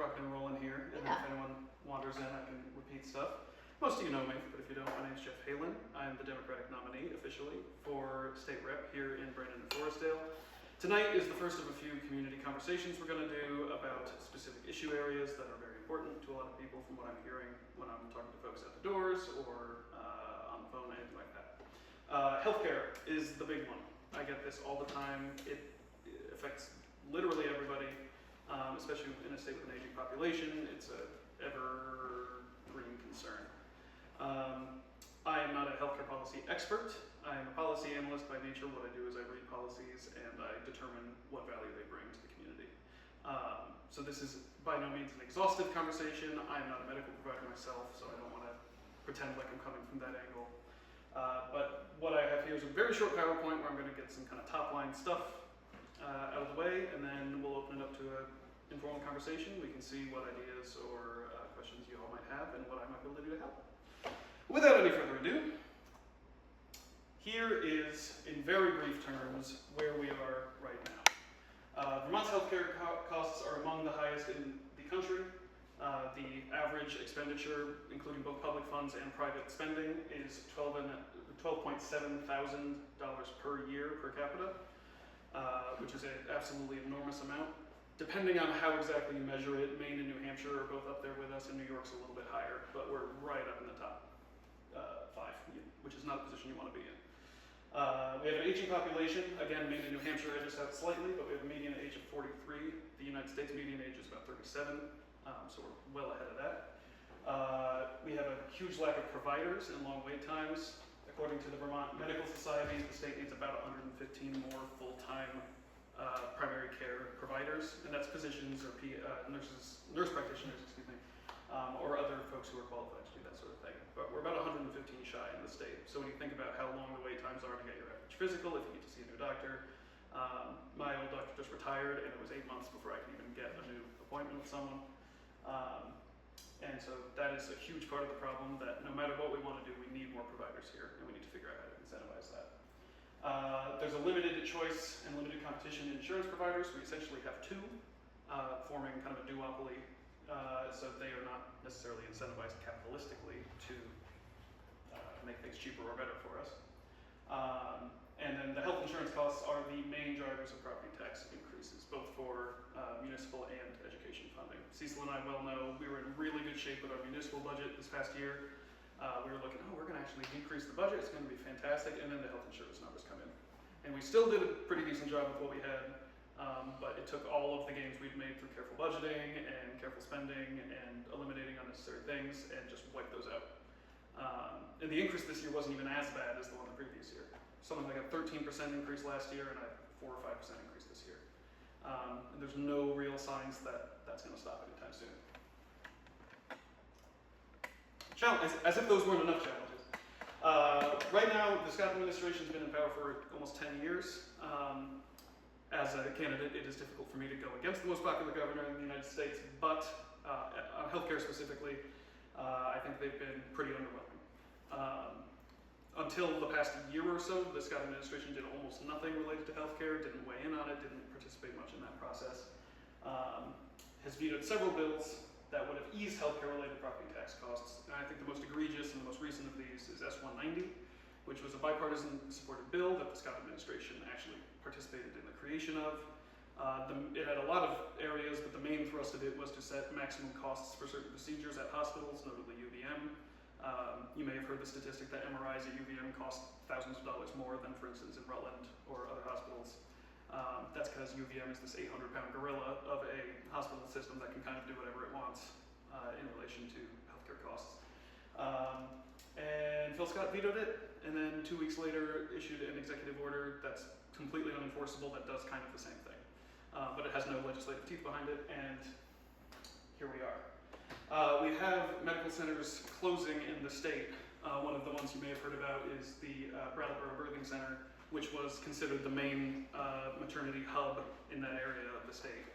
rocking and rolling here, and Yeah. if anyone wanders in, I can repeat stuff. Most of you know me, but if you don't, my name's Jeff Haylon. I'm the Democratic nominee, officially, for state rep here in Brandon and Forestdale. Tonight is the first of a few community conversations we're going to do about specific issue areas that are very important to a lot of people from what I'm hearing when I'm talking to folks at the doors or on the phone, anything like that. Healthcare is the big one. I get this all the time. It affects literally everybody, especially in a state with an aging population. It's a evergreen concern. I am not a healthcare policy expert. I am a policy analyst by nature. What I do is I read policies and I determine what value they bring to the community. So this is by no means an exhaustive conversation. I'm not a medical provider myself, so I don't want to pretend like I'm coming from that angle. But what I have here is a very short PowerPoint where I'm going to get some kind of top line stuff out of the way, and then we'll open it up to an informal conversation. We can see what ideas or questions you all might have and what I might be able to do to help. Without any further ado, here is, in very brief terms, where we are right now. Vermont's healthcare costs are among the highest in the country. The average expenditure, including both public funds and private spending, is $12.7 thousand per year per capita, which is an absolutely enormous amount. Depending on how exactly you measure it, Maine and New Hampshire are both up there with us, and New York's a little bit higher, but we're right up in the top 5, which is not a position you want to be in. We have an aging population. Again, Maine and New Hampshire edges out slightly, but we have a median age of 43. The United States median age is about 37, so we're well ahead of that. We have a huge lack of providers and long wait times. According to the Vermont Medical Society, the state needs about 115 more full-time primary care providers, and that's physicians or nurse practitioners, or other folks who are qualified to do that sort of thing. But we're about 115 shy in the state. So when you think about how long the wait times are to get your average physical, if you get to see a new doctor, my old doctor just retired, and it was 8 months before I could even get a new appointment with someone. And so that is a huge part of the problem, that no matter what we want to do, we need more providers here, and we need to figure out how to incentivize that. There's a limited choice and limited competition in insurance providers. We essentially have two, forming kind of a duopoly, so they are not necessarily incentivized capitalistically to make things cheaper or better for us. And then the health insurance costs are the main drivers of property tax increases, both for municipal and education funding. Cecil and I well know we were in really good shape with our municipal budget this past year. We were looking, we're going to actually decrease the budget, it's going to be fantastic, and then the health insurance numbers come in. And we still did a pretty decent job with what we had, but it took all of the gains we'd made through careful budgeting and careful spending and eliminating unnecessary things and just wipe those out. And the increase this year wasn't even as bad as the one the previous year. Something like a 13% increase last year and a 4 or 5% increase this year. And there's no real signs that that's going to stop anytime soon. As if those weren't enough challenges. Right now, the Scott administration has been in power for almost 10 years. As a candidate, it is difficult for me to go against the most popular governor in the United States, but on healthcare specifically, I think they've been pretty underwhelming. Until the past year or so, the Scott administration did almost nothing related to healthcare, didn't weigh in on it, didn't participate much in that process. Has vetoed several bills that would have eased healthcare-related property tax costs. And I think the most egregious and the most recent of these is S-190, which was a bipartisan supported bill that the Scott administration actually participated in the creation of. It had a lot of areas, but the main thrust of it was to set maximum costs for certain procedures at hospitals, notably UVM. You may have heard the statistic that MRIs at UVM cost thousands of dollars more than, for instance, in Rutland or other hospitals. That's because UVM is this 800-pound gorilla of a hospital system that can kind of do whatever it wants in relation to healthcare costs. And Phil Scott vetoed it, and then 2 weeks later issued an executive order that's completely unenforceable that does kind of the same thing. But it has no legislative teeth behind it, and here we are. We have medical centers closing in the state. One of the ones you may have heard about is the Brattleboro Birthing Center, which was considered the main maternity hub in that area of the state.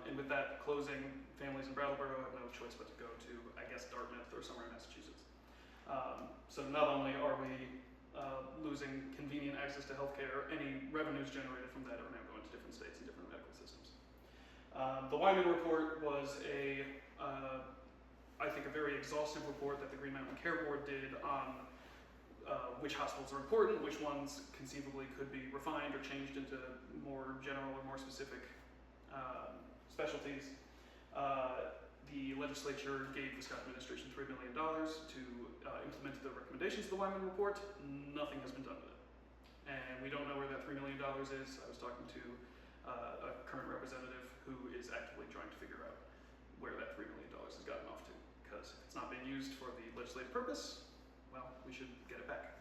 And with that closing, families in Brattleboro have no choice but to go to, I guess, Dartmouth or somewhere in Massachusetts. So not only are we losing convenient access to healthcare, any revenues generated from that are now going to different states and different medical systems. The Wyman report was a I think, a very exhaustive report that the Green Mountain Care Board did on which hospitals are important, which ones conceivably could be refined or changed into more general or more specific specialties. The legislature gave the Scott administration $3 million to implement the recommendations of the Wyman report. Nothing has been done with it. And we don't know where that $3 million is. I was talking to a current representative who is actively trying to figure out where that $3 million has gotten off to. Because if it's not being used for the legislative purpose, well, we should get it back.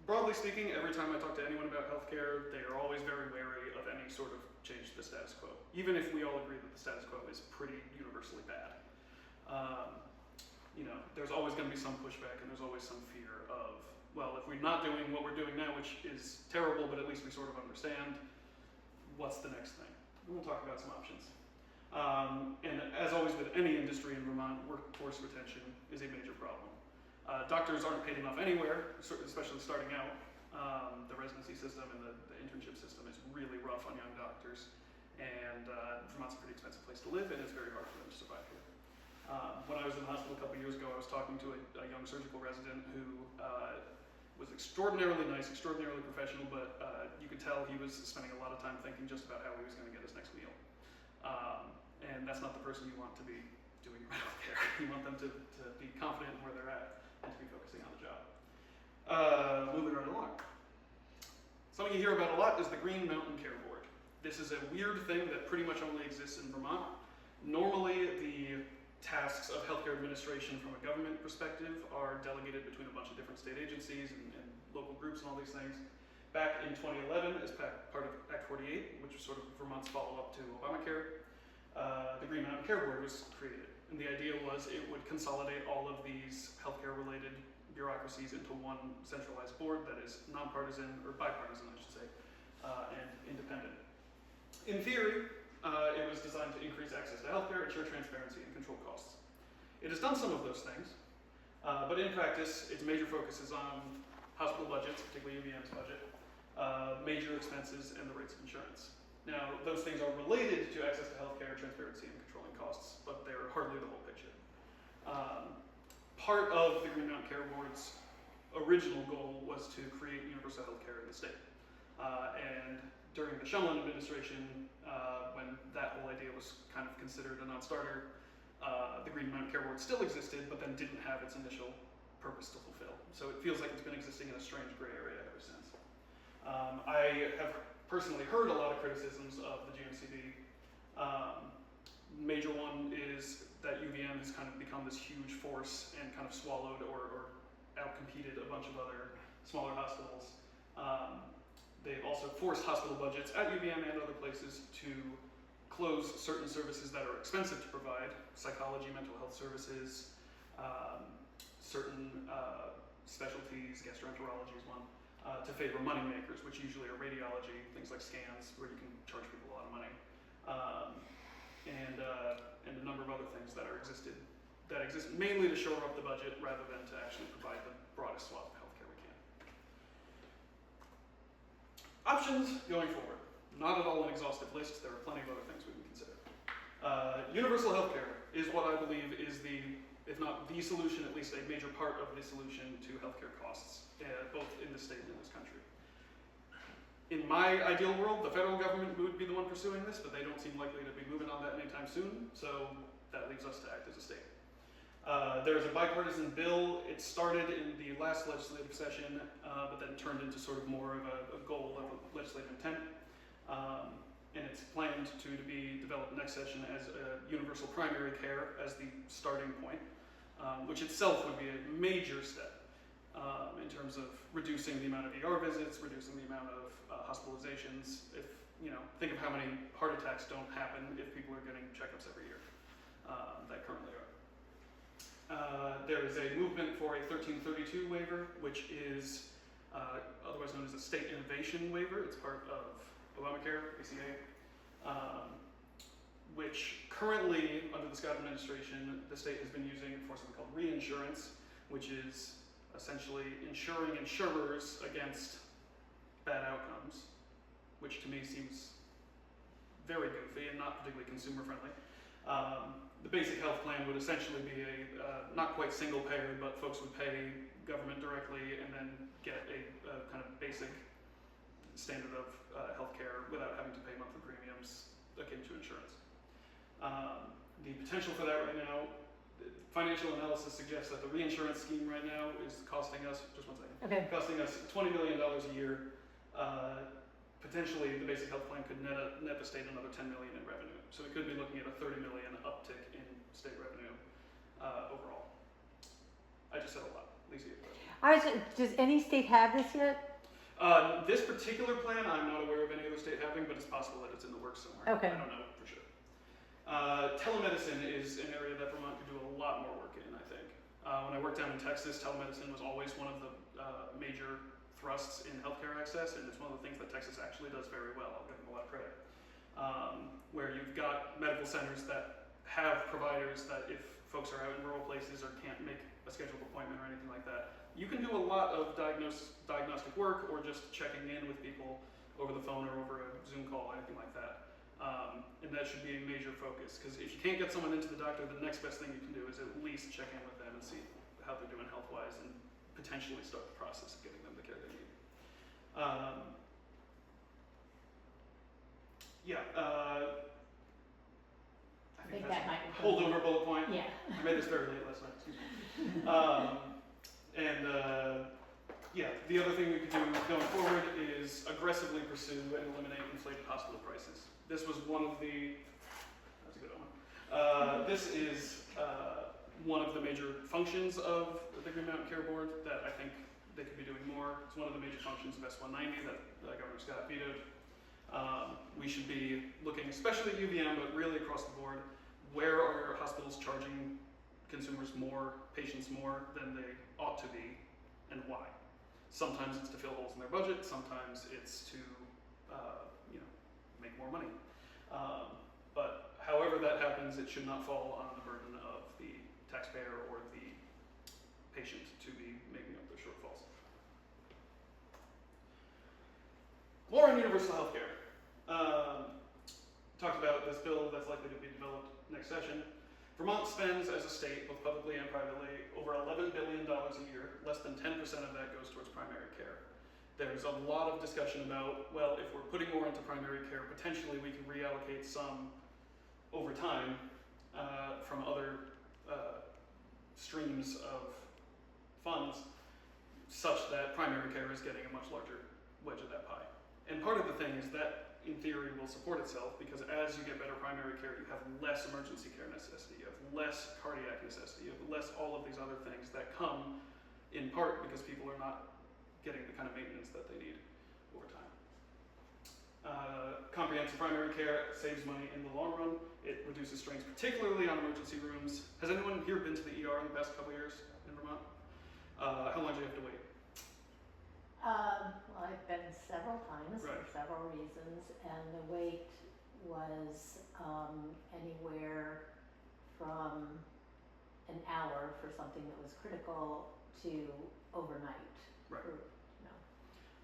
Broadly speaking, every time I talk to anyone about healthcare, they are always very wary of any sort of change to the status quo, even if we all agree that the status quo is pretty universally bad. There's always going to be some pushback, and there's always some fear of, well, if we're not doing what we're doing now, which is terrible, but at least we sort of understand, what's the next thing? We'll talk about some options. And as always with any industry in Vermont, workforce retention is a major problem. Doctors aren't paid enough anywhere, especially starting out. The residency system and the internship system is really rough on young doctors, and Vermont's a pretty expensive place to live, and it's very hard for them to survive here. When I was in the hospital a couple years ago, I was talking to a young surgical resident who was extraordinarily nice, extraordinarily professional, but you could tell he was spending a lot of time thinking just about how he was going to get his next meal. And that's not the person you want to be doing your medical care. You want them to be confident in where they're at and to be focusing on the job. Moving right along. Something you hear about a lot is the Green Mountain Care Board. This is a weird thing that pretty much only exists in Vermont. Normally, the tasks of healthcare administration from a government perspective are delegated between a bunch of different state agencies and local groups and all these things. Back in 2011, as part of Act 48, which was sort of Vermont's follow-up to Obamacare, the Green Mountain Care Board was created. And the idea was it would consolidate all of these healthcare-related bureaucracies into one centralized board that is nonpartisan, or bipartisan, I should say, and independent. In theory, it was designed to increase access to healthcare, ensure transparency, and control costs. It has done some of those things, but in practice, its major focus is on hospital budgets, particularly UVM's budget, major expenses, and the rates of insurance. Now, those things are related to access to healthcare, transparency, and controlling costs, but they're hardly the whole picture. Part of the Green Mountain Care Board's original goal was to create universal healthcare in the state. And during the Haylon administration, when that whole idea was kind of considered a non-starter, the Green Mountain Care Board still existed, but then didn't have its initial purpose to fulfill. So it feels like it's been existing in a strange gray area ever since. I have personally heard a lot of criticisms of the GMCB. Major one is that UVM has kind of become this huge force and kind of swallowed or outcompeted a bunch of other smaller hospitals. They've also forced hospital budgets at UVM and other places to close certain services that are expensive to provide, psychology, mental health services, certain specialties, gastroenterology is one, to favor money makers, which usually are radiology, things like scans, where you can charge people a lot of money, and a number of other things that exist mainly to shore up the budget rather than to actually provide the broadest swath of healthcare we can. Options going forward. Not at all an exhaustive list. There are plenty of other things we can consider. Universal healthcare is what I believe is the, if not the solution, at least a major part of the solution to healthcare costs, both in the state and in this country. In my ideal world, the federal government would be the one pursuing this, but they don't seem likely to be moving on that anytime soon, so that leaves us to act as a state. There's a bipartisan bill. It started in the last legislative session, but then turned into sort of more of a goal of a legislative intent. And it's planned to be developed next session as a universal primary care as the starting point, which itself would be a major step in terms of reducing the amount of ER visits, reducing the amount of hospitalizations. If think of how many heart attacks don't happen if people are getting checkups every year that currently are. There is a movement for a 1332 waiver, which is otherwise known as a state innovation waiver. It's part of Obamacare, ACA, which currently, under the Scott administration, the state has been using for something called reinsurance, which is essentially insuring insurers against bad outcomes, which to me seems very goofy and not particularly consumer friendly. The basic health plan would essentially be a not quite single payer, but folks would pay government directly and then get a kind of basic standard of health care without having to pay monthly premiums akin to insurance. The potential for that right now, financial analysis suggests that the reinsurance scheme right now is costing us, just one second, costing us $20 million a year. Potentially, the basic health plan could net the state another $10 million in revenue. So we could be looking at a $30 million uptick in state revenue overall. I just said a lot. Lisa, you have a question? All right, so does any state have this yet? This particular plan, I'm not aware of any other state having, but it's possible that it's in the works somewhere. Okay. I don't know for sure. Telemedicine is an area that Vermont could do a lot more work in, I think. When I worked down in Texas, telemedicine was always one of the major thrusts in healthcare access, and it's one of the things that Texas actually does very well. I'll give them a lot of credit. Where you've got medical centers that have providers that if folks are out in rural places or can't make a scheduled appointment or anything like that, you can do a lot of diagnostic work or just checking in with people over the phone or over a Zoom call, anything like that. And that should be a major focus, because if you can't get someone into the doctor, the next best thing you can do is at least check in with them and see how they're doing health-wise and potentially start the process of getting them the care they need. I think that might be holdover bullet point. Yeah. I made this very late last night, excuse me. The other thing we could do going forward is aggressively pursue and eliminate inflated hospital prices. This was one of the, that's a good one. This is one of the major functions of the Green Mountain Care Board that I think they could be doing more. It's one of the major functions of S190 that Governor Scott vetoed. We should be looking, especially at UVM, but really across the board, where are hospitals charging consumers more, patients more than they ought to be, and why? Sometimes it's to fill holes in their budget, sometimes it's to make more money. But however that happens, it should not fall on the burden of the taxpayer or the patient to be making up their shortfalls. More on universal health care. Talked about this bill that's likely to be developed next session. Vermont spends as a state, both publicly and privately, over $11 billion a year. Less than 10% of that goes towards primary care. There's a lot of discussion about, well, if we're putting more into primary care, potentially we can reallocate some over time from other streams of funds, such that primary care is getting a much larger wedge of that pie. And part of the thing is that, in theory, will support itself, because as you get better primary care, you have less emergency care necessity, you have less cardiac necessity, you have less all of these other things that come in part because people are not getting the kind of maintenance that they need over time. Comprehensive primary care saves money in the long run. It reduces strains, particularly on emergency rooms. Has anyone here been to the ER in the past couple of years in Vermont? How long do you have to wait? Well, I've been several times Right. for several reasons, and the wait was anywhere from an hour for something that was critical to overnight. Right. For,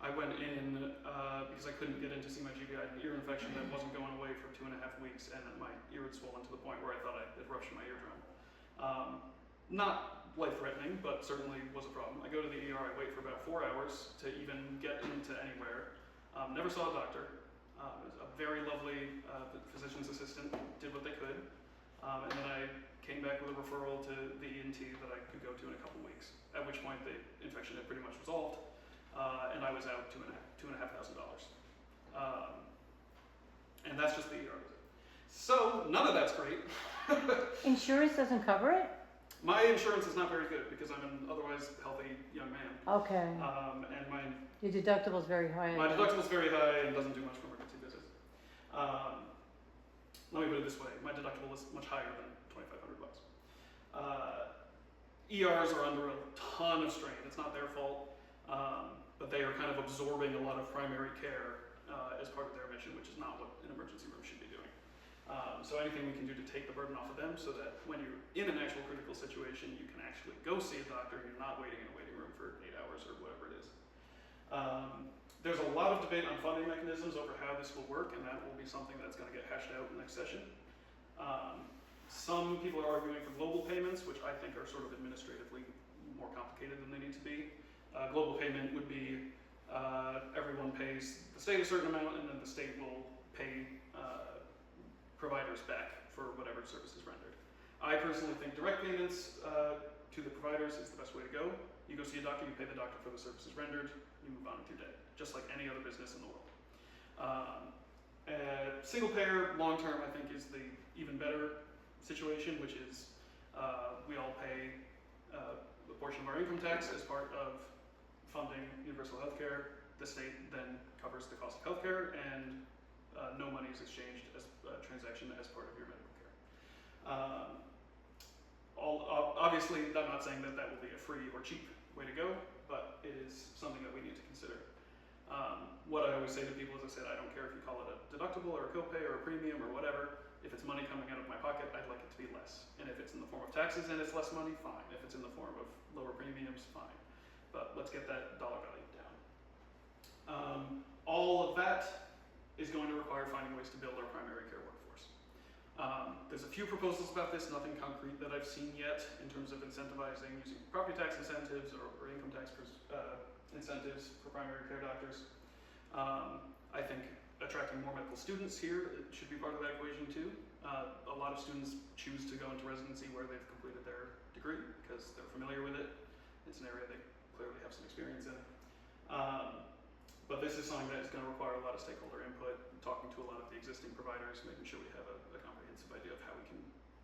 I went in because I couldn't get in to see my GBI and ear infection that wasn't going away for 2.5 weeks, and my ear had swollen to the point where I thought I had ruptured my eardrum. Not life-threatening, but certainly was a problem. I go to the ER, I wait for about 4 hours to even get into anywhere. Never saw a doctor. It was a very lovely physician's assistant, did what they could. And then I came back with a referral to the ENT that I could go to in a couple weeks, at which point the infection had pretty much resolved, and I was out $2,500. And that's just the ER visit. So none of that's great. Insurance doesn't cover it? My insurance is not very good because I'm an otherwise healthy young man. Okay. And Your deductible's very high. my deductible's very high and doesn't do much for emergency visits. Let me put it this way: my deductible is much higher than $2,500. ERs are under a ton of strain. It's not their fault, but they are kind of absorbing a lot of primary care as part of their mission, which is not what an emergency room should be doing. So anything we can do to take the burden off of them so that when you're in an actual critical situation, you can actually go see a doctor and you're not waiting in a waiting room for 8 hours or whatever it is. There's a lot of debate on funding mechanisms over how this will work, and that will be something that's going to get hashed out in the next session. Some people are arguing for global payments, which I think are sort of administratively more complicated than they need to be. Global payment would be everyone pays the state a certain amount, and then the state will pay providers back for whatever service is rendered. I personally think direct payments to the providers is the best way to go. You go see a doctor, you pay the doctor for the services rendered, you move on with your day, just like any other business in the world. Single payer, long term, I think is the even better situation, which is we all pay a portion of our income tax as part of funding universal health care. The state then covers the cost of health care, and no money is exchanged as a transaction as part of your medical care. Obviously, I'm not saying that that will be a free or cheap way to go, but it is something that we need to consider. What I always say to people is, I said, I don't care if you call it a deductible or a copay or a premium or whatever. If it's money coming out of my pocket, I'd like it to be less. And if it's in the form of taxes and it's less money, fine. If it's in the form of lower premiums, fine. But let's get that dollar value down. All of that is going to require finding ways to build our primary care workforce. There's a few proposals about this, nothing concrete that I've seen yet in terms of incentivizing using property tax incentives or income tax incentives for primary care doctors. I think attracting more medical students here should be part of that equation too. A lot of students choose to go into residency where they've completed their degree because they're familiar with it. It's an area they clearly have some experience in. But this is something that is going to require a lot of stakeholder input, talking to a lot of the existing providers, making sure we have a comprehensive idea of how we can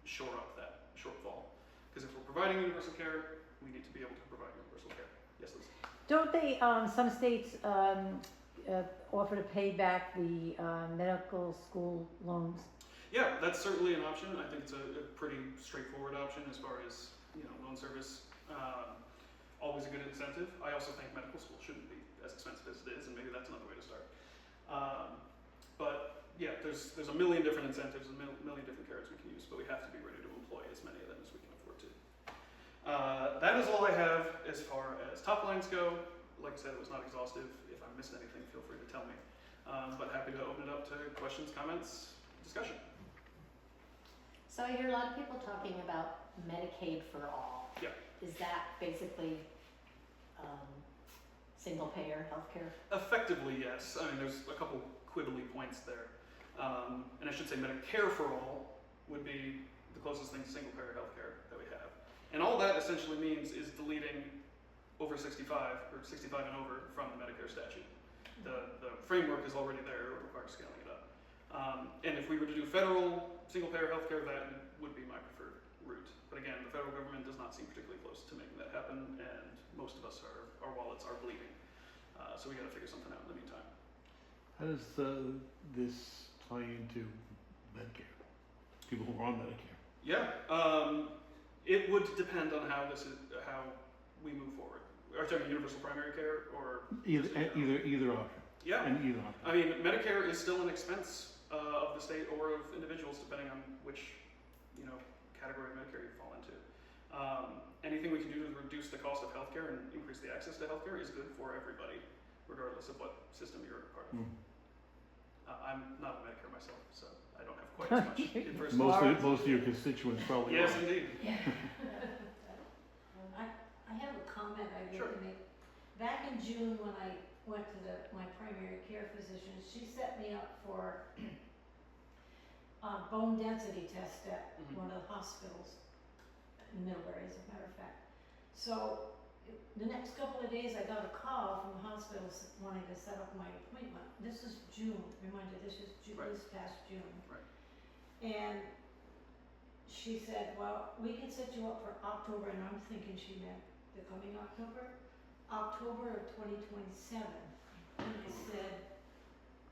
shore up that shortfall. Because if we're providing universal care, we need to be able to provide universal care. Yes, Liz? Don't they, some states offer to pay back the medical school loans? Yeah, that's certainly an option. I think it's a pretty straightforward option as far as, loan service. Always a good incentive. I also think medical school shouldn't be as expensive as it is, and maybe that's another way to start. But yeah, there's a million different incentives and a million different carrots we can use, but we have to be ready to employ as many of them as we can afford to. That is all I have as far as top lines go. Like I said, it was not exhaustive. If I missed anything, feel free to tell me. But happy to open it up to questions, comments, discussion. So I hear a lot of people talking about Medicaid for all. Yeah. Is that basically single payer healthcare? Effectively, yes. I mean, there's a couple quibbly points there. And I should say Medicare for all would be the closest thing to single payer healthcare that we have. And all that essentially means is deleting over 65 or 65 and over from the Medicare statute. The framework is already there, it requires scaling it up. And if we were to do federal single payer healthcare, that would be my preferred route. But again, the federal government does not seem particularly close to making that happen, and most of us, our wallets are bleeding. So we gotta figure something out in the meantime. How does this tie into Medicare? People who are on Medicare. Yeah, it would depend on how we move forward. Are you talking universal primary care or Either option. Yeah, And either option. I mean Medicare is still an expense of the state or of individuals, depending on which category of Medicare you fall into. Anything we can do to reduce the cost of healthcare and increase the access to healthcare is good for everybody, regardless of what system you're a part of. I'm not a Medicare myself, so I don't have quite as much in personal. Most of your constituents probably Yes, are. indeed. Yeah. I have a comment I'd like Sure. to make. Back in June, when I went to my primary care physician, she set me up for a bone density test at Mhm. one of the hospitals in Middlebury, as a matter of fact. So the next couple of days, I got a call from the hospital wanting to set up my appointment. This is June, remind you, this is Right. this past June. Right. And she said, well, we can set you up for October, and I'm thinking she meant the coming October of 2027. And I said,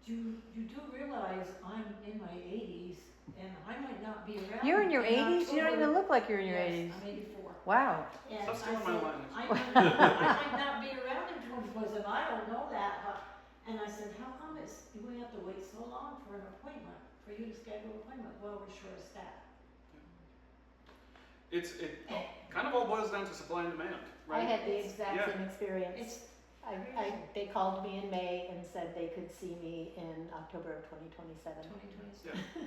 you do realize I'm in my 80s, and I might not be around. You're in your 80s? You don't even look like you're in your Yes, 80s. I'm 84. Wow. And Stop I stealing my said, lines. I might not be around in 2027, I don't know that, and I said, how come we have to wait so long for an appointment, for you to schedule an appointment? Well, we're short of staff. It kind of all boils down to supply and demand, I right? had the exact Yeah. same experience. It's They called me in May and said they could see me in October of 2027. 2027. Yeah.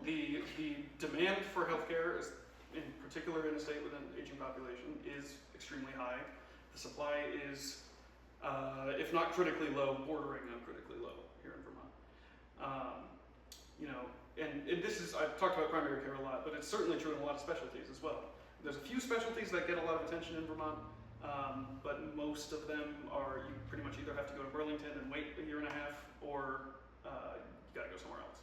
The demand for healthcare, is, in particular in a state with an aging population, is extremely high. The supply is, if not critically low, bordering on critically low here in Vermont. You know, and this is, I've talked about primary care a lot, but it's certainly true in a lot of specialties as well. There's a few specialties that get a lot of attention in Vermont, but most of them are, you pretty much either have to go to Burlington and wait a year and a half, or you gotta go somewhere else.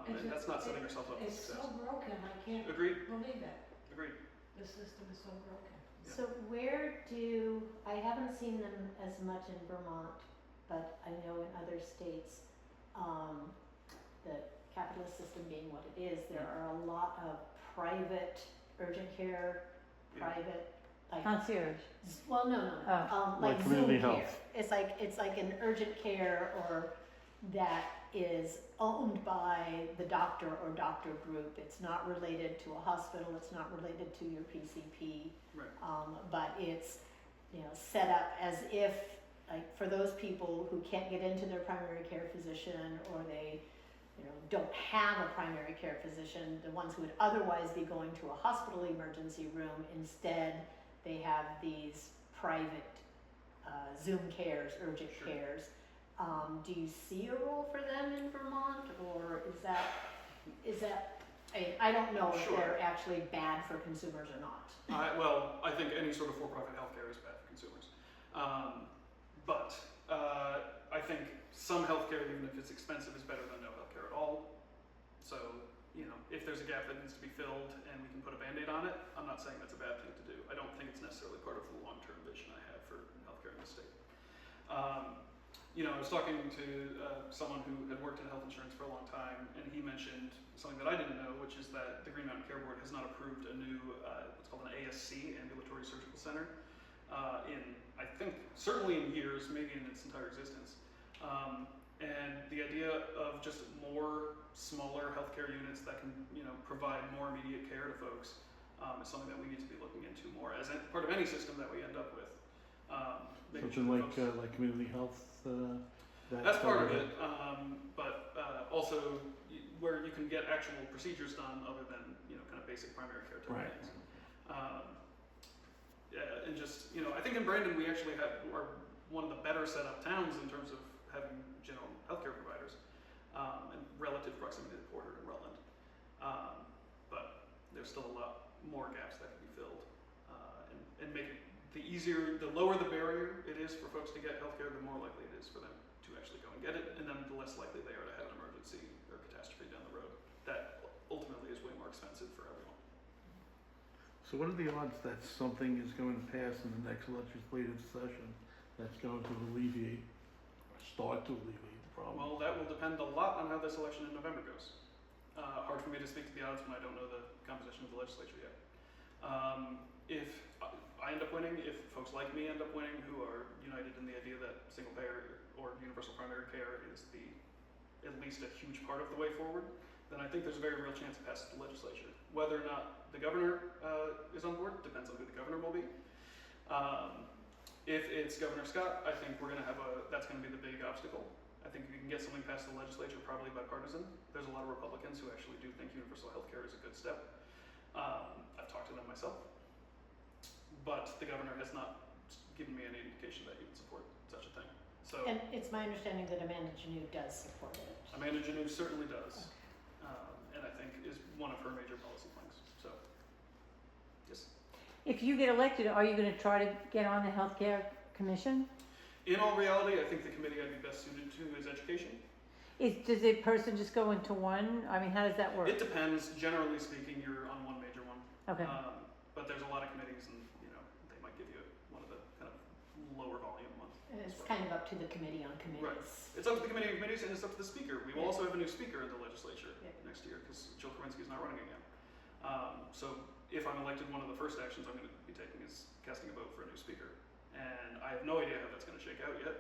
And that's not setting yourself up for It's success. so broken, I can't Agreed, believe it. agreed. The system is so broken. Yeah. So where do, I haven't seen them as much in Vermont, but I know in other states, the capitalist system being what it is, there are a lot of private urgent care, Yeah. private, like, Concierge. well, no, Oh. like Like Zoom community care. health. It's like an urgent care or that is owned by the doctor or doctor group. It's not related to a hospital, it's not related to your PCP. Right. But it's, you know, set up as if, like, for those people who can't get into their primary care physician, or they, you know, don't have a primary care physician, the ones who would otherwise be going to a hospital emergency room, instead they have these private Zoom cares, urgent Sure. cares. Do you see a role for them in Vermont, or is that, I don't know if Sure. they're actually bad for consumers or not. Well, I think any sort of for-profit healthcare is bad for consumers. But I think some healthcare, even if it's expensive, is better than no healthcare at all. So, you know, if there's a gap that needs to be filled and we can put a Band-Aid on it, I'm not saying that's a bad thing to do. I don't think it's necessarily part of the long-term vision I have for healthcare in the state. You know, I was talking to someone who had worked in health insurance for a long time, and he mentioned something that I didn't know, which is that the Green Mountain Care Board has not approved a new, what's called an ASC, Ambulatory Surgical Center, in, I think, certainly in years, maybe in its entire existence. And the idea of just more smaller healthcare units that can, you know, provide more immediate care to folks is something that we need to be looking into more as part of any system that we end up with. Making Something sure like, folks- like community health, that's part of it, but also where you can get actual procedures done other than, you know, kind of basic primary care type Right. things. Yeah, and just, you know, I think in Brandon we actually are one of the better set up towns in terms of having general healthcare providers, and relative proximity to the border in Rutland. But there's still a lot more gaps that can be filled, and make it the lower the barrier it is for folks to get healthcare, the more likely it is for them to actually go and get it, and then the less likely they are to have an emergency or catastrophe down the road. That ultimately is way more expensive for everyone. So what are the odds that something is going to pass in the next legislative session that's going to alleviate, or start to alleviate the problem? Well, that will depend a lot on how this election in November goes. Hard for me to speak to the odds when I don't know the composition of the legislature yet. If I end up winning, if folks like me end up winning, who are united in the idea that single payer or universal primary care is at least a huge part of the way forward, then I think there's a very real chance it passes the legislature. Whether or not the governor is on board depends on who the governor will be. If it's Governor Scott, I think that's going to be the big obstacle. I think if you can get something past the legislature, probably bipartisan. There's a lot of Republicans who actually do think universal health care is a good step. I've talked to them myself, but the governor has not given me any indication that he would support such a thing. So And it's my understanding that Amanda Janeau does support it. Amanda Janeau certainly does, and I think is one of her major policy planks. So, yes. If you get elected, are you gonna try to get on the healthcare commission? In all reality, I think the committee I'd be best suited to is education. Does a person just go into one? I mean, how does that work? It depends. Generally speaking, you're on one major one. Okay. But there's a lot of committees, and you know they might give you one of the kind of lower volume ones. And as it's well. kind of up to the committee on committees. It's up to the committee of committees, and it's up to the speaker. We will Yeah. also have a new speaker in the legislature Yeah. next year because Jill Kowinski is not running again. So if I'm elected, one of the first actions I'm going to be taking is casting a vote for a new speaker, and I have no idea how that's going to shake out yet.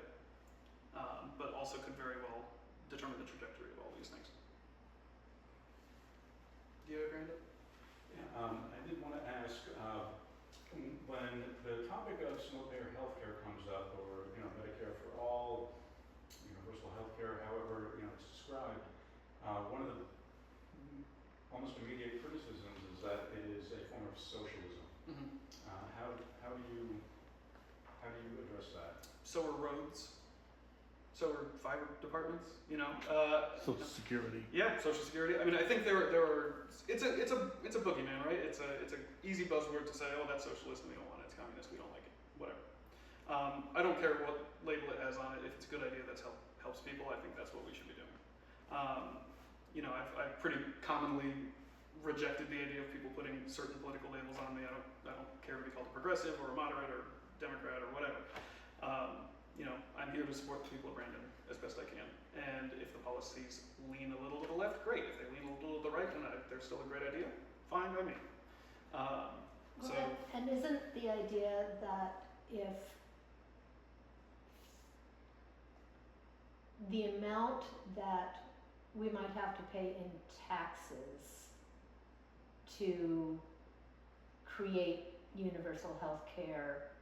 But also could very well determine the trajectory of all these things. Do you have your hand up? Yeah, I did want to ask, when the topic of single-payer healthcare comes up, or, you know, Medicare for all, universal healthcare, however, you know, it's described, one of the almost immediate criticisms is that it is a form of socialism. Mhm. How do you address that? So are roads. So are fire departments. Social Security. Yeah, Social Security. I mean, I think there are. It's a boogeyman, right? It's a easy buzzword to say, oh, that's socialist and we don't want it. It's communist, we don't like it. Whatever. I don't care what label it has on it. If it's a good idea that helps people, I think that's what we should be doing. I've pretty commonly rejected the idea of people putting certain political labels on me. I don't care to be called a progressive or a moderate or Democrat or whatever. I'm here to support the people of Brandon as best I can. And if the policies lean a little to the left, great. If they lean a little to the right and they're still a great idea, fine by me. And isn't the idea that if the amount that we might have to pay in taxes to create universal health care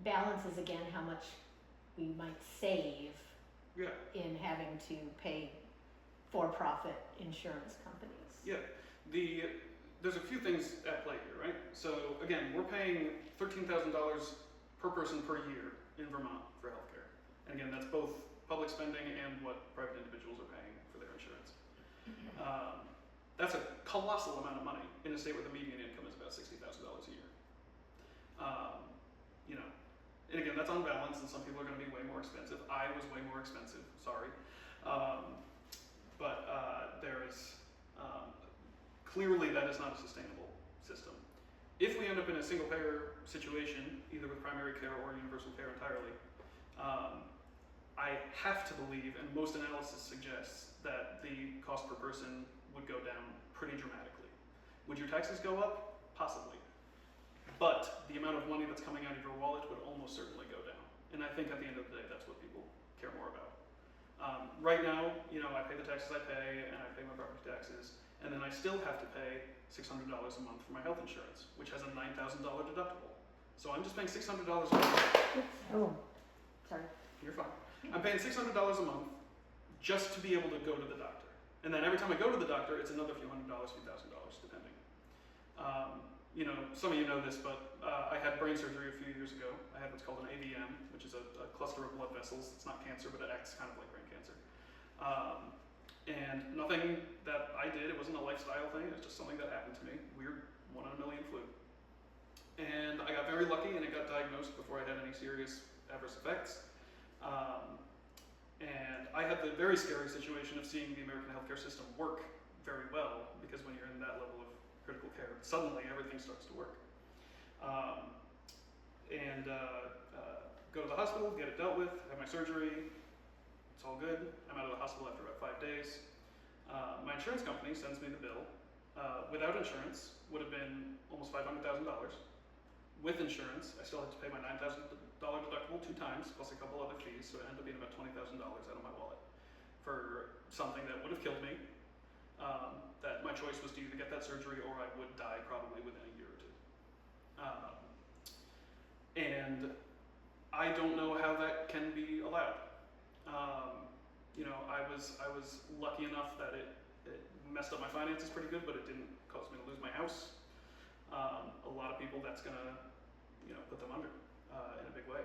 balances again how much we might save Yeah. in having to pay for-profit insurance companies? Yeah, there's a few things at play here, right? So again, we're paying $13,000 per person per year in Vermont for healthcare. And again, that's both public spending and what private individuals are paying for their insurance. That's a colossal amount of money in a state where the median income is about $60,000 a year. And again, that's unbalanced, and some people are going to be way more expensive. I was way more expensive, sorry. But there is clearly that is not a sustainable system. If we end up in a single payer situation, either with primary care or universal care entirely, I have to believe, and most analysis suggests, that the cost per person would go down pretty dramatically. Would your taxes go up? Possibly. But the amount of money that's coming out of your wallet would almost certainly go down. And I think at the end of the day, that's what people care more about. Right now, I pay the taxes I pay, and I pay my property taxes, and then I still have to pay $600 a month for my health insurance, which has a $9,000 deductible. So I'm just paying $600 a month. Oh, sorry. You're fine. I'm paying $600 a month just to be able to go to the doctor. And then every time I go to the doctor, it's another few $100s, few $1,000s, depending. Some of you know this, but I had brain surgery a few years ago. I had what's called an AVM, which is a cluster of blood vessels. It's not cancer, but it acts kind of like brain cancer. And nothing that I did, it wasn't a lifestyle thing, it was just something that happened to me. Weird, 1 in a million fluke. And I got very lucky and it got diagnosed before I had any serious adverse effects. And I had the very scary situation of seeing the American healthcare system work very well, because when you're in that level of critical care, suddenly everything starts to work. Go to the hospital, get it dealt with, have my surgery, it's all good. I'm out of the hospital after about 5 days. My insurance company sends me the bill. Without insurance, would have been almost $500,000. With insurance, I still had to pay my $9,000 deductible 2 times, plus a couple other fees, so it ended up being about $20,000 out of my wallet for something that would have killed me. That my choice was to either get that surgery or I would die probably within a year or 2. And I don't know how that can be allowed. I was lucky enough that it messed up my finances pretty good, but it didn't cause me to lose my house. A lot of people, that's gonna, put them under in a big way.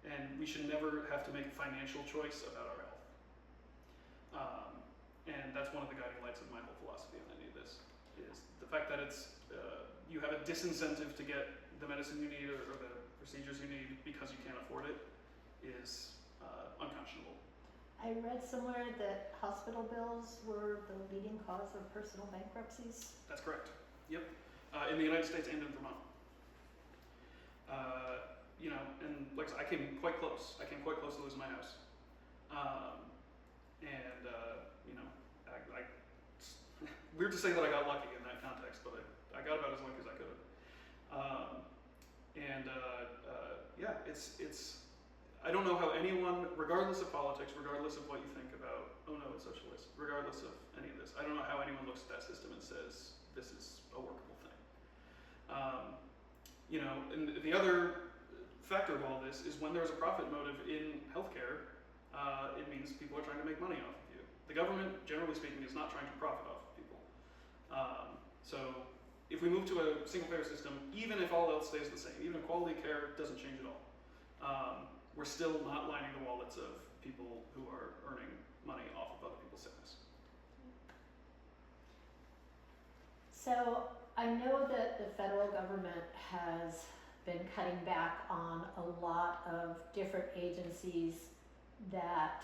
And we should never have to make a financial choice about our health. And that's one of the guiding lights of my whole philosophy on any of this, is the fact that it's, you have a disincentive to get the medicine you need or the procedures you need because you can't afford it is unconscionable. I read somewhere that hospital bills were the leading cause of personal bankruptcies. That's correct. Yep. In the United States and in Vermont. And like I said, I came quite close. I came quite close to losing my house. Weird to say that I got lucky in that context, but I got about as lucky as I could have. It's. I don't know how anyone, regardless of politics, regardless of what you think about, oh no, it's socialist, regardless of any of this, I don't know how anyone looks at that system and says this is a workable thing. And the other factor of all this is when there's a profit motive in healthcare, it means people are trying to make money off of you. The government, generally speaking, is not trying to profit off of people. So if we move to a single-payer system, even if all else stays the same, even if quality of care doesn't change at all, we're still not lining the wallets of people who are earning money off of other people's sickness. So I know that the federal government has been cutting back on a lot of different agencies that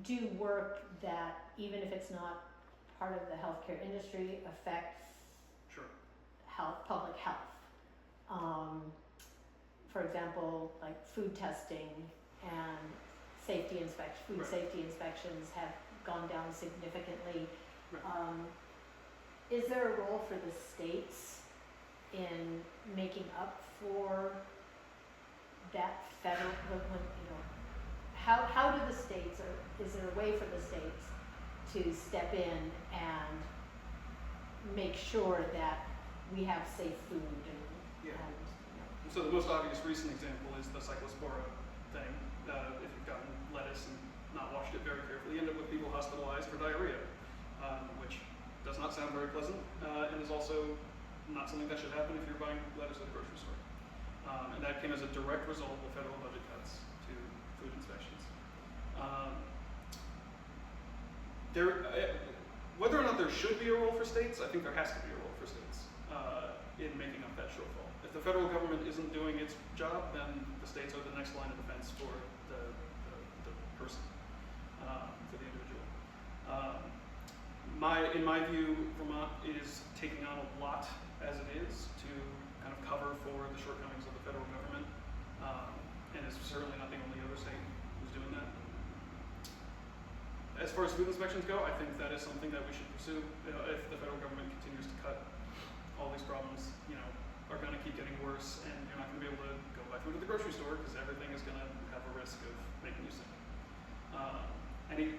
do work that, even if it's not part of the healthcare industry, affects Sure. health, public health. For example, like food testing and safety food Right. safety inspections have gone down significantly. Right. Is there a role for the states in making up for that federal, how do the states, or is there a way for the states to step in and make sure that we have safe food and, Yeah. and So the most obvious recent example is the cyclospora thing. If you've gotten lettuce and not washed it very carefully, you end up with people hospitalized for diarrhea, which does not sound very pleasant, and is also not something that should happen if you're buying lettuce at a grocery store. And that came as a direct result of federal budget cuts to food inspections. Whether or not there should be a role for states, I think there has to be a role for states in making up that shortfall. If the federal government isn't doing its job, then the states are the next line of defense for the person, for the individual. In my view, Vermont is taking on a lot as it is to kind of cover for the shortcomings of the federal government, and is certainly not the only other state who's doing that. As far as food inspections go, I think that is something that we should pursue. If the federal government continues to cut, all these problems, are going to keep getting worse, and you're not going to be able to go buy food at the grocery store because everything is going to have a risk of making you sick.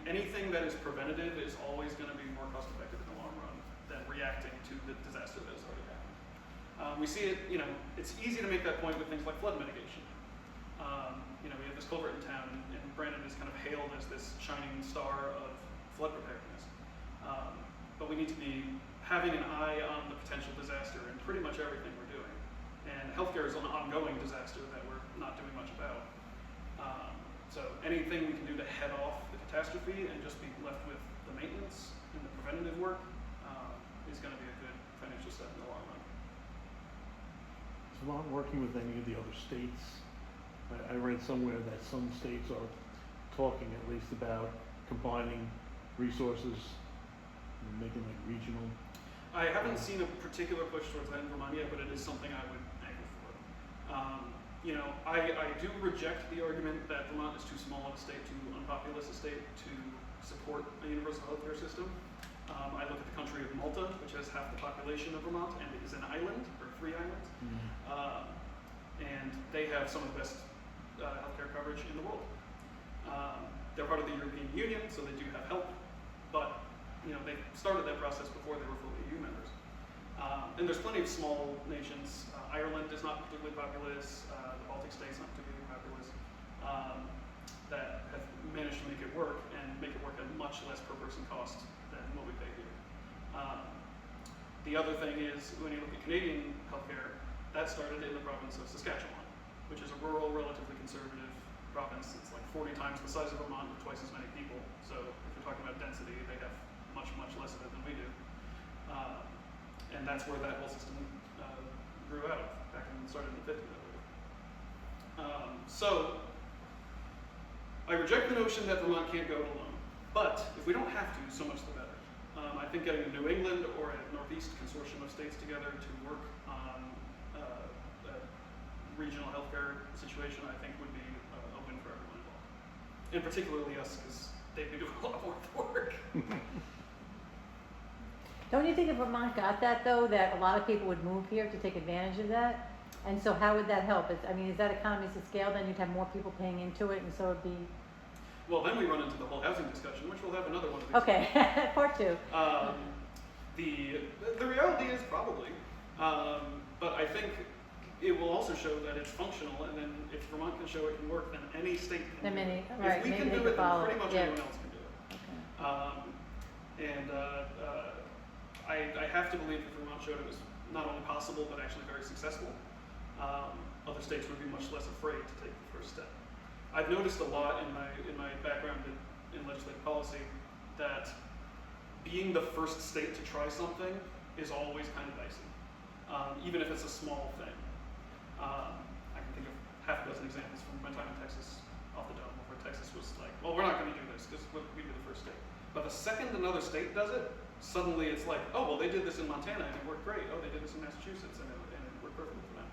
Anything that is preventative is always going to be more cost effective in the long run than reacting to the disaster that has already happened. We see it, it's easy to make that point with things like flood mitigation. We have this culvert in town, and Brandon is kind of hailed as this shining star of flood preparedness. But we need to be having an eye on the potential disaster in pretty much everything we're doing. And healthcare is an ongoing disaster that we're not doing much about. So anything we can do to head off the catastrophe and just be left with the maintenance and the preventative work is going to be a good financial step in the long run. Is Vermont working with any of the other states? I read somewhere that some states are talking at least about combining resources and making like regional. I haven't seen a particular push towards that in Vermont yet, but it is something I would angle for. I do reject the argument that Vermont is too small of a state, too unpopulous a state to support a universal healthcare system. I look at the country of Malta, which has half the population of Vermont and is an island, or 3 islands. And they have some of the best healthcare coverage in the world. They're part of the European Union, so they do have help, but they started that process before they were fully EU members. And there's plenty of small nations. Ireland is not particularly populous. The Baltic states not particularly populous. That have managed to make it work and make it work at much less per person cost than what we pay here. The other thing is, when you look at Canadian healthcare, that started in the province of Saskatchewan, which is a rural, relatively conservative province. It's like 40 times the size of Vermont with twice as many people. So if you're talking about density, they have much, much less of it than we do. And that's where that whole system grew out of, started in the 50s, I believe. So I reject the notion that Vermont can't go it alone. But if we don't have to, so much the better. I think getting a New England or a Northeast consortium of states together to work on a regional healthcare situation, I think would be a win for everyone involved. And particularly us, because they'd be doing a lot more of the work. Don't you think if Vermont got that though, that a lot of people would move here to take advantage of that? And so how would that help? Is that economies of scale? Then you'd have more people paying into it, and so it'd be. Well, then we run into the whole housing discussion, which we'll have another one of these. Okay, part 2. The reality is probably, but I think it will also show that it's functional, and then if Vermont can show it can work, then any state can do it. Right, If we maybe can they do could it, then follow pretty it. much Yeah. anyone else can do it. I have to believe that Vermont showed it was not only possible but actually very successful. Other states would be much less afraid to take the first step. I've noticed a lot in my background in legislative policy that being the first state to try something is always kind of dicey, even if it's a small thing. I can think of half a dozen examples from my time in Texas off the dome, where Texas was like, well, we're not going to do this because we'd be the first state. But the second another state does it, suddenly it's like, oh, well, they did this in Montana and it worked great. Oh, they did this in Massachusetts and it worked perfectly for them.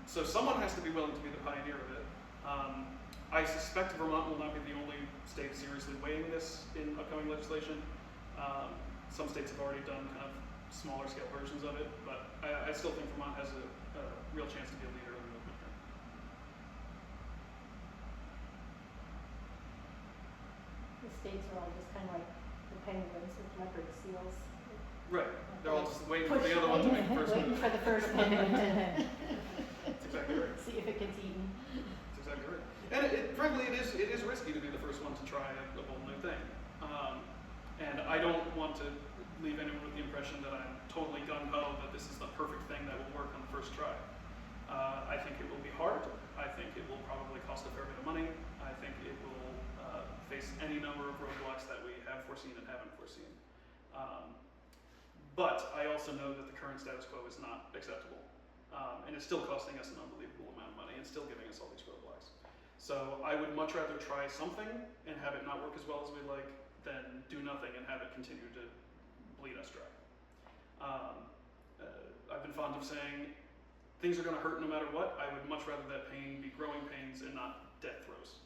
So someone has to be willing to be the pioneer of it. I suspect Vermont will not be the only state seriously weighing this in upcoming legislation. Some states have already done kind of smaller scale versions of it, but I still think Vermont has a real chance to be a leader in the movement here. The states are all just kind of like the penguins with leopard seals. Right. They're all just waiting for the other one to make the first Waiting move. for the first penguin to That's exactly right. see if it gets eaten. That's exactly right. And frankly, it is risky to be the first one to try a bold new thing. And I don't want to leave anyone with the impression that I'm totally gung-ho that this is the perfect thing that will work on the first try. I think it will be hard. I think it will probably cost a fair bit of money. I think it will face any number of roadblocks that we have foreseen and haven't foreseen. But I also know that the current status quo is not acceptable. And it's still costing us an unbelievable amount of money and still giving us all these roadblocks. So I would much rather try something and have it not work as well as we like than do nothing and have it continue to bleed us dry. I've been fond of saying things are going to hurt no matter what. I would much rather that pain be growing pains and not death throes.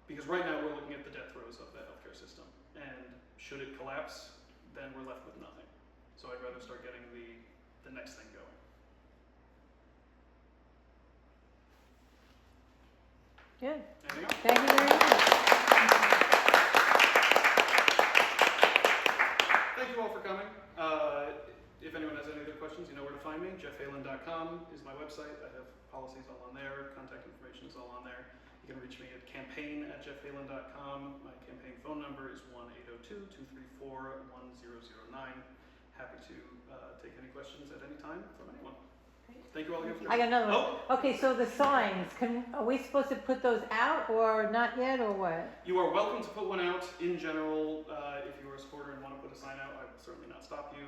Because right now we're looking at the death throes of the healthcare system. And should it collapse, then we're left with nothing. So I'd rather start getting the next thing going. Good. Anything else? Thank you very much. Thank you all for coming. If anyone has any other questions, you know where to find me. JeffHaylon.com is my website. I have policies all on there. Contact information is all on there. You can reach me at campaign@JeffHaylon.com. My campaign phone number is 1-802-234-1009. Happy to take any questions at any time from anyone. Thank you all again for I got another one. Oh, Okay, so the signs, are we supposed to put those out or not yet or what? you are welcome to put one out in general. If you are a supporter and want to put a sign out, I will certainly not stop you.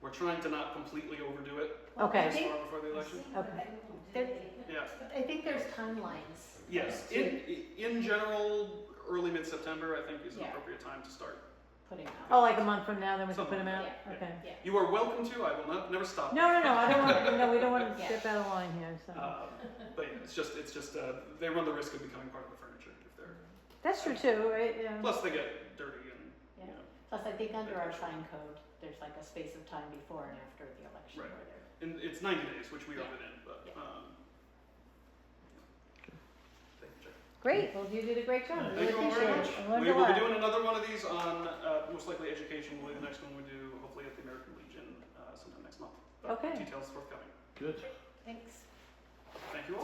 We're trying to not completely overdo it Okay. this far before the election. Okay. Yeah. I think there's timelines. Yes. In general, early mid-September, I think, is an Yeah. appropriate time to start. Putting out. Oh, like a month from now, then we can put Something them out? like that. Okay. Yeah. You are welcome to. I will never stop. No, I don't want, we don't want to Yeah. step out of line here, so. But yeah, it's just they run the risk of becoming part of the furniture if they're. That's true too, right? Yeah. Plus, they get dirty and. Yeah. You know, Plus, I think under our sign code, there's like a space of time before and after the election Right. where they're. and it's 90 days, which we are Yeah. within. But Yeah. thank you, Jeff. Great, well, you did a great job. Thank you all very much. I learned We a will be lot. doing another one of these on most likely education. Will be the next one we do, hopefully at the American Legion sometime next month. But Okay. Details forthcoming. Good. Thanks. Thank you all.